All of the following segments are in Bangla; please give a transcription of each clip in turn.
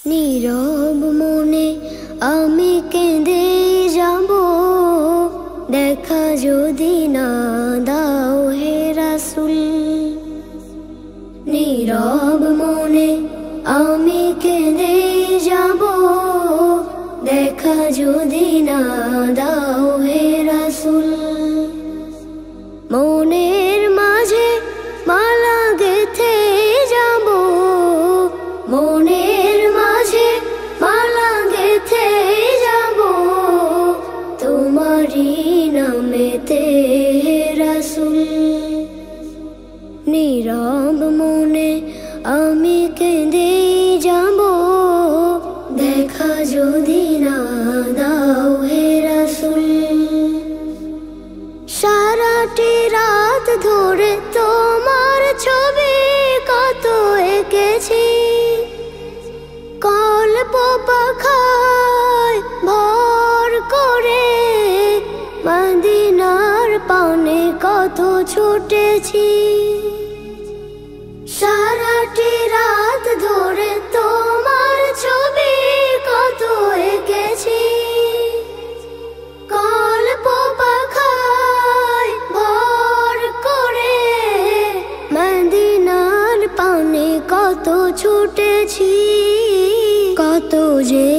নীরব মনে আমি কেঁদে যাব, দেখা যদি না দাও হে রাসূল। নীরব মনে আমি কেঁদে যাব, দেখা যদি না দাও হে রাসূল। মনের মাঝে মালা গেঁথে যাব, মনের মাঝে মালা গেঁথে যাব, তোমারই নামেতে হে রাসূল। নীরব মনে আমি কেঁদে যাব, দেখা যদি না দাও হে রাসূল। সারাটি রাত ধরে তোমার ছবি কত এঁকেছি, কল্প পাখায় ভর করে মদিনার পানে কত ছুটেছি। সারাটি রাত ধরে তোমার ছবি কত এঁকেছি, কল্প পাখায় ভর করে মদিনার পানে কত ছুটেছি। কত যে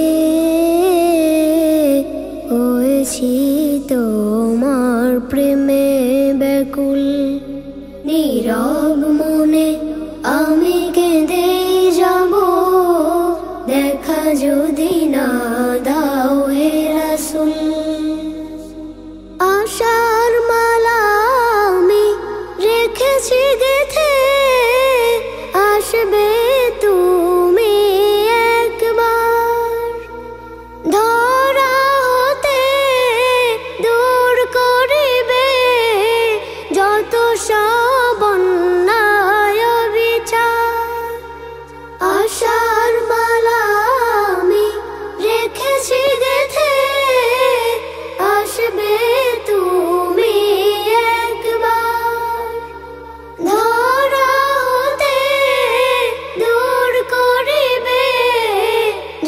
হয়েছি তোমার প্রেমে ব্যাকুল। নীরব মনে আমি কেঁদে যাব, দেখা যদি না দাও হে রাসূল। আশার মালা আমি রেখেছি গেঁথে, আসবে তুমি একবার। ধরা হতে দূর করিবে যত সব অন্যায় বিচার। আশার মালা আমি রেখেছি গেঁথে, আসবে তুমি একবার। ধরা হতে দূর করিবে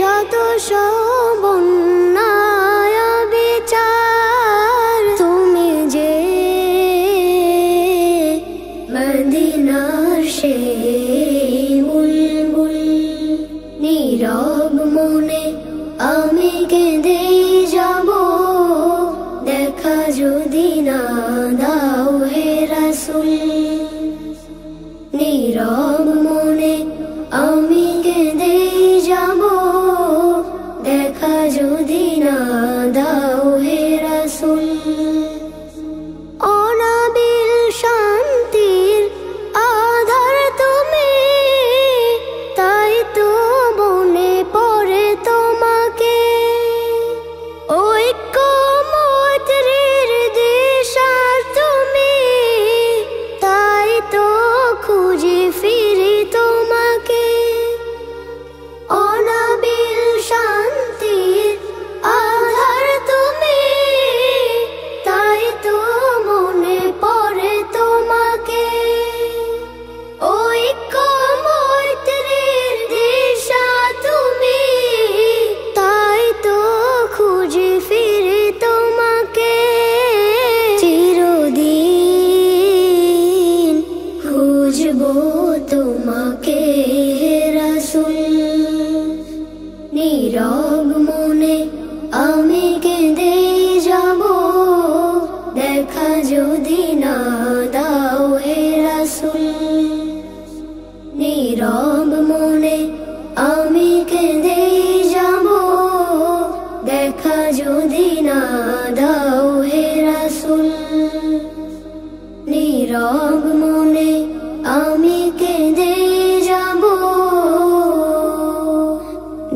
যত সব অন্যায় বিচার। তুমি যে মদিনার সেই বুলবুল। নীরব মনে আমি কেঁদে যাব, দেখা যদি না দাও হে রাসূল। নীরব মনে আমি কেঁদে যাব, দেখা যদি না দাও হে রাসূল। অনাবিল শান্তির আধার তুমি, তাই তো মনে পড়ে তোমাকে। ঐক্য মৈত্রীর দিশা তুমি, তাই তো খুঁজে ফিরি তোমাকে। অনাবিল শান্তির আধার তুমি, তাই তো মনে পড়ে তোমাকে। ঐক্য মৈত্রীর দিশা তুমি, তাই তো খুঁজে ফিরি তোমাকে। চিরদিন খুঁজবো তোমাকে হে রাসূল। নীরব মনে আমি কেঁদে যাব, দেখা যদি না দাও হে রাসূল। নীরব মনে আমি কেঁদে যাব, দেখা যদি না দাও হে রাসূল। নীরব মনে আমি কেঁদে যাব,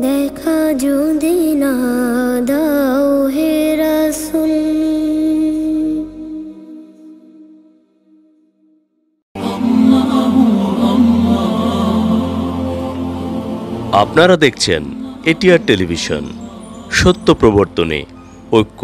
দেখা যদি না দাও হে রাসূল। আপনারা দেখছেন এটিআর টেলিভিশন, সত্য প্রবর্তনে ঐক্য।